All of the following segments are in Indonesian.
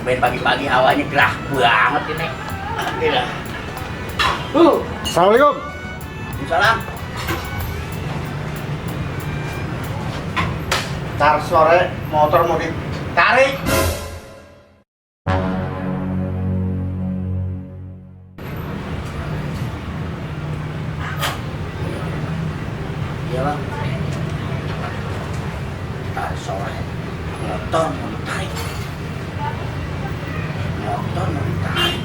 tumben pagi-pagi hawanya gerah banget ini. Gila. Assalamualaikum. Salam. Ntar sore motor mau ditarik. Iya bang. Ntar sore motor mau ditarik. Motor mau ditarik.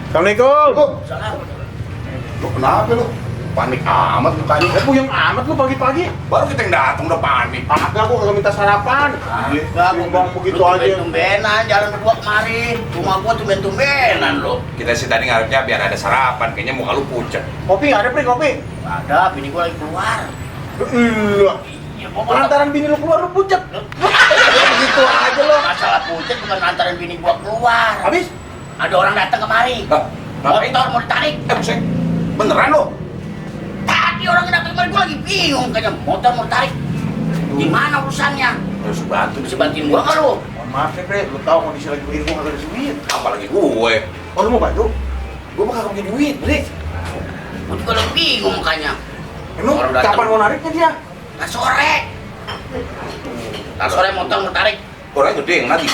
Assalamualaikum. Salam. Lu kenapa lu? Panik amat mukanya. Puyeng amat lu pagi-pagi. Baru kita yang datang udah panik. Agak gua kagak minta sarapan. Enggak, Bang begitu aja. Tumben-tumbenan jalan berdua kemari. Rumah gua tumben-tumbenan lo. Kita sih tadi ngarepnya biar ada sarapan. Kayaknya muka lu pucet. Kopi nggak ada, Pri, kopi. Ada, bini gua lagi keluar. Iya. Iya, gua Lantaran bini lu keluar lu pucet. Begitu aja lo. masalah pucet bukan antarin bini gua keluar. Habis Ada orang datang kemari. Hah? Motor mau ditarik. Buset. Beneran lu? Tadi orang datang kemari gua lagi bingung kayaknya motor mau ditarik. Gimana urusannya? Harus bantu. Bisa bantuin gua nggak lu? mohon maaf ya, Pri, lu tahu kondisi lagi begini gua kagak ada duit. Apalagi gue. Oh, lu mau bantu? Gue mah kagak punya duit, Bre. Gua juga lagi bingung makanya. Emang Orang datang. kapan mau nariknya dia? Ntar sore. Ntar sore motor mau tarik. Orangnya gede yang nanti.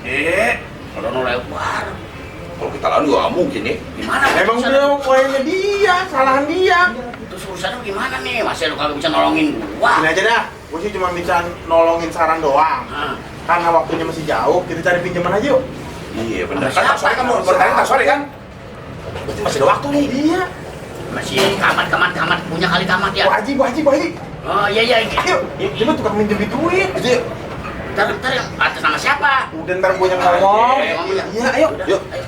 Gede. Kalau no lebar. Kalau kita lawan juga nggak mungkin ya. Gimana? Emang urusan udah lu? poinnya dia, salahan dia. Terus urusan lu gimana nih? Masih lu kagak bisa nolongin gua? Gini aja dah, gue sih cuma bisa nolongin saran doang. Nah, Karena waktunya masih jauh, kita cari pinjaman aja yuk. Iya bener. Sama Kan tak sore kan mau bertarik tak sore kan? Berarti masih ada waktu nih. Iya. masih kamat punya kali kamat ya. Bu Haji. Oh iya iya. Ayo, dia mah tukang minjem duit. Ayo. Ntar yang atas nama siapa? Udah ntar gue yang ngomong. Iya, ayo. Udah, Yuk. ayo.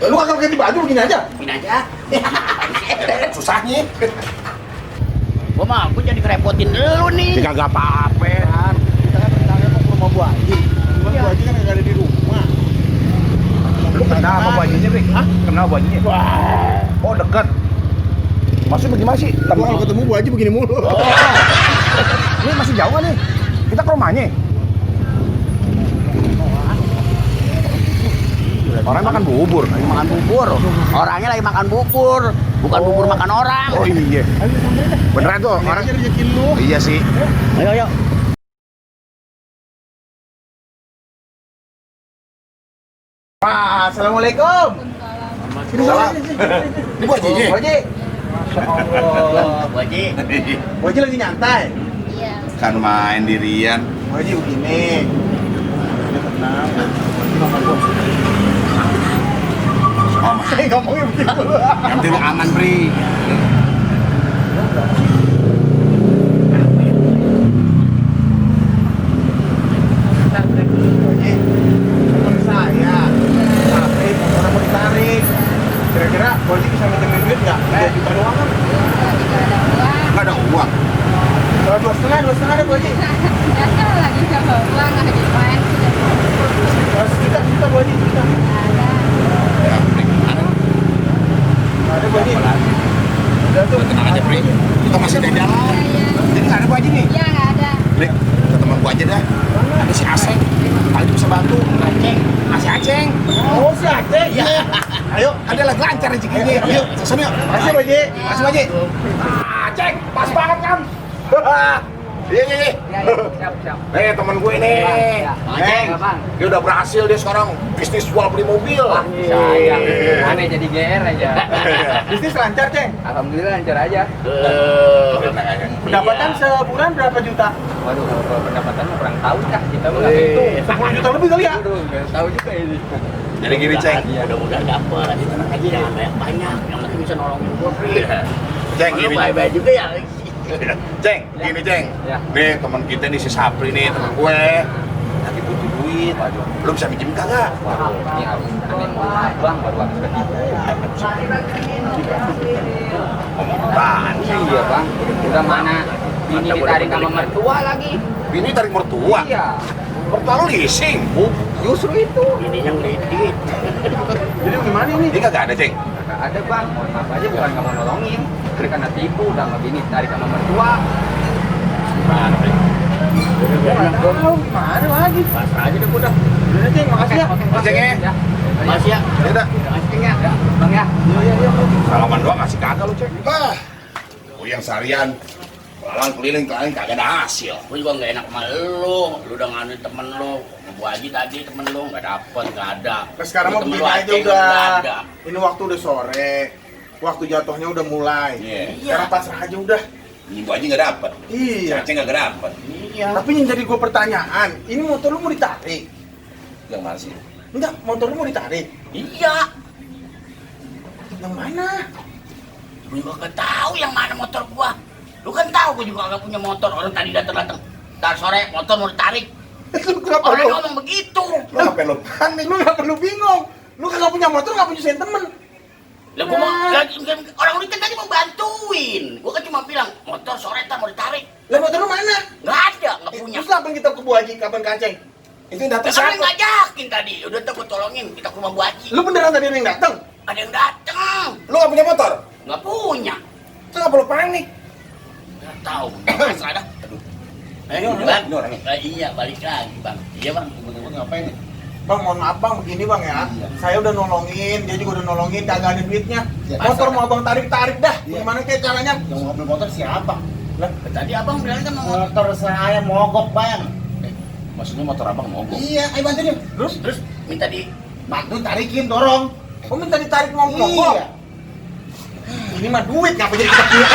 Lu kagak ganti baju begini aja. Gini aja. Susahnya. Gua mah gua jadi kerepotin lu nih. Kagak apa-apa. Kita kan rencananya mau ke rumah Bu Haji. Cuman Bu Haji kan kagak ada di rumah. Lu kenal apa Bu Hajinya, Bre? Hah? Kenal Bu Hajinya? Wah. Oh, dekat. Maksudnya bagaimana sih? Gua kalau ketemu Bu Haji begini mulu. Ini masih jauh nggak nih? Kita ke rumahnya. Orang makan bubur. Lagi makan bubur. Orangnya lagi makan bubur, bukan bubur makan orang. Oh iya. Beneran tuh orang. Rezeki lu. Iya sih. Ayo. Wah, assalamualaikum. Sini, Salam. Ini Bu Hajinya. Bu Haji. Masya Allah. Bu Haji. Bu Haji lagi nyantai. Iya. Kan main dirian. Bu Haji begini. Ini tenang. Oh, Saya ngomongnya begitu. yang penting aman, Bre. Haji, teman saya. Tapi motornya mau ditarik. Kira-kira Bu Haji bisa minjemin duit nggak? 2 juta doang kan? Tidak ada uang. Nggak ada uang. 2,5 deh Bu Haji. Ya kan lagi coba uang nggak di main. Sejuta Bu Haji, sejuta. Ada. Ada Bu Haji. Udah tuh. Tenang aja, Bre. Kita masih ada jalan. Jadi nggak ada Bu Haji nih. Iya nggak ada. Bre, kita teman gua aja dah. Ada si Aseng. Kali bisa bantu. Aceng, masih Aceng. Oh, si Aceh. Iya. Ayo. Ada lagi lancar rezekinya. Yuk, sana yuk. Makasih Bu Haji. Makasih Bu Haji. Aceng, pas banget kan. Iya. Siap. Temen gue ini. Aceng, Bang. Dia udah berhasil dia sekarang bisnis jual beli mobil. Sayang. Aneh jadi GR aja. Bisnis lancar, Ceng. Alhamdulillah lancar aja. Pendapatan sebulan berapa juta? Waduh, kalau pendapatan mah kurang tahu dah. Kita mah nggak itu. 10 juta lebih kali ya? Waduh, nggak tahu juga ini. Jadi gini, Ceng. Mudah-mudahan dapet. Tenang aja jangan banyak. Yang penting bisa nolongin gua, Pri. Ceng, Lu gini. baik-baik juga ya. Ceng, gini, Ceng. Ya. Nih, teman kita nih si Sapri nih, teman gue. Lagi butuh duit. Lu bisa minjem kagak? Waduh, ini harus aneh mau bang baru habis ketipu. Ngomong apaan sih? Iya bang, udah mana ini ditarik sama mertua lagi. Bini tarik mertua. Iya, Mertua lu leasing. justru itu. Ini yang ledit. Jadi gimana ini? Ini kagak ada, Ceng. Gak ada bang, mohon maaf aja bukan nggak mau nolongin. Ini karena tipu, udah sama bini tarik sama mertua. Gimana, Ceng? Tahu mana lagi? Pasrah aja deh udah. Udah Ceng, makasih ya. Mas Ceng ya. Masih ya. Ya udah. Asing ya, Bang ya. Iya. Salaman doang ngasih kagak lu Ceng. Yang seharian lalang keliling kagak ada hasil. Gue juga nggak enak sama lu. Lu udah nganuin temen lu. Bu Haji tadi temen lu nggak dapet, nggak ada. Nah, sekarang mah Temen begini lu aja Aceh udah. nggak ada. Ini waktu udah sore. Waktu jatuhnya udah mulai. Iya. Sekarang pasrah aja udah. Ini Bu Haji nggak dapet. Iya. Aceh nggak dapet. Iya. Tapi yang jadi gue pertanyaan, ini motor lu mau ditarik? Yang mana sih? Enggak, motor lu mau ditarik. Iya. Yang mana? Gue juga nggak tahu yang mana motor gua. Lu kan tahu gue juga nggak punya motor. Orang tadi datang. Ntar sore motor mau ditarik. Lu kenapa Orang lu? ngomong begitu. Lu ngapain lu panik? Lu nggak perlu bingung. Lu kagak punya motor, nggak punya sentimen. Lah gua mau orang udah tadi mau bantuin. Gua kan cuma bilang motor sore ntar mau ditarik. Lah motor lu mana? Nggak ada, nggak punya. Terus kapan kita ke Bu Haji, kapan ke Aceh? Itu yang datang Kan yang siapa? ngajakin tadi. Udah ntar gua tolongin kita ke rumah Bu Haji. Lu beneran tadi yang datang? Ada yang datang. Lu nggak punya motor? Nggak punya. Lu nggak perlu panik. Nggak tahu. Pasrah dah. Aduh. Eh, Ini Bang. ini orangnya. Iya, balik lagi, Bang. Iya, Bang. Gua ngapain nih? Bang, mohon maaf bang, begini bang ya. Iya. Saya udah nolongin, dia juga udah nolongin, kagak ada duitnya. Iya. Motor mau abang tarik-tarik dah. Iya. Gimana kayak caranya? Yang mau ambil motor siapa? Lah, Tadi Abang bilang kan mau Motor saya mogok bang. Maksudnya motor abang mogok? Iya, ayo bantuin. terus minta di Bantu tarikin, dorong. kok minta ditarik mogok? Iya. Ini mah duit, ngapa jadi kita punya?